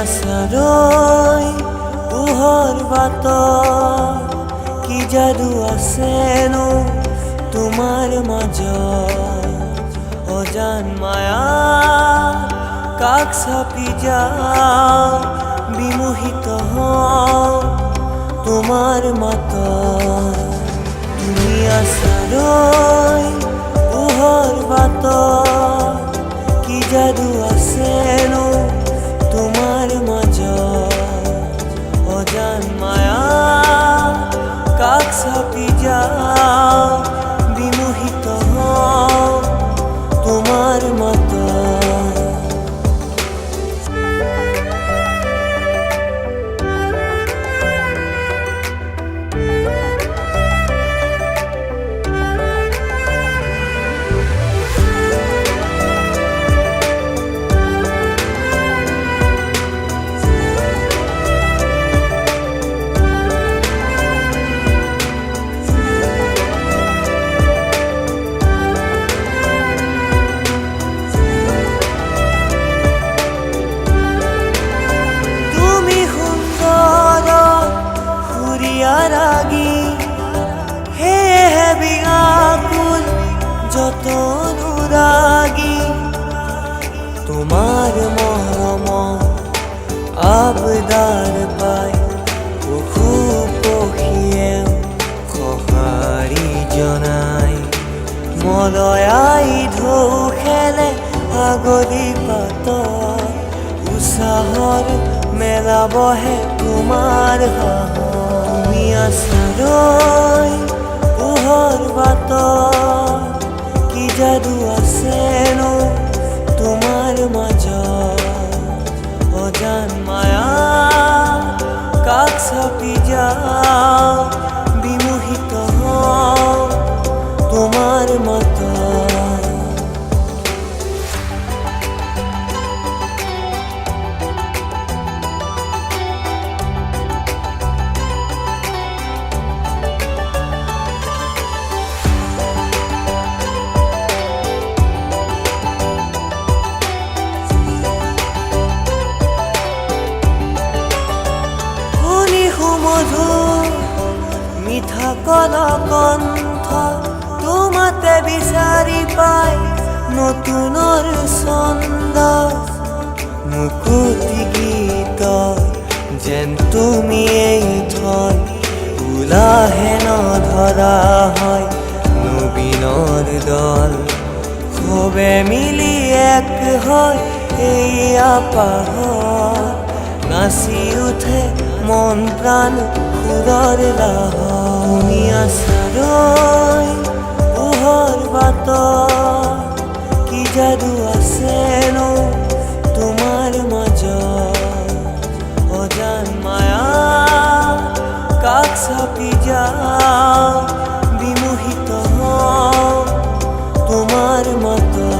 আছালৈ পোহৰ বাটত কি যাদু আছেনো তোমাৰ মাজত অজান মায়া কাষ চাপি যাওঁ বিমোহিত হওঁ তোমাৰ মাতত তুমি আছালৈ পোহৰ বাটত কি যাদু আছেনো তোমাৰ মাজত অজান মায়া কাষ চাপি যাওঁ বিমোহিত হওঁ তোমাৰ মাতত রাগী হে বিয়াকুল যত অনুরাগী তোমার মরম আবদার পায় পশু পক্ষীয়েও সঁহাৰি জনায় মলয়াই ঢৌ খেলে আগলি পাতত উৎসাহৰ মেলা বহে তোমাৰ হাঁহত তুমি আছালৈ পোহৰ বাটত কি যাদু আছেনো তোমাৰ মাজত অজান মায়া কাষ চাপি যাওঁ বিমোহিত হওঁ তোমাৰ মাতত মধুৰ মিঠা কলকণ্ঠ তোমাতে বিচাৰি পাই নতুনৰ ছন্দ মুকুতি গীত যেন তুমি এই ধন উলাহে নধৰা হয় নবীনৰ দল সবে মিলি এক হয় এইয়া পাহৰ নাচি উঠে মন প্ৰাণ সুৰৰ লাহ তুমি আছালৈ পোহৰ বাটত কি যাদু আছেনো তোমাৰ মাজত অজান মায়া কাষ চাপি যাওঁ বিমোহিত হওঁ তোমাৰ মাতত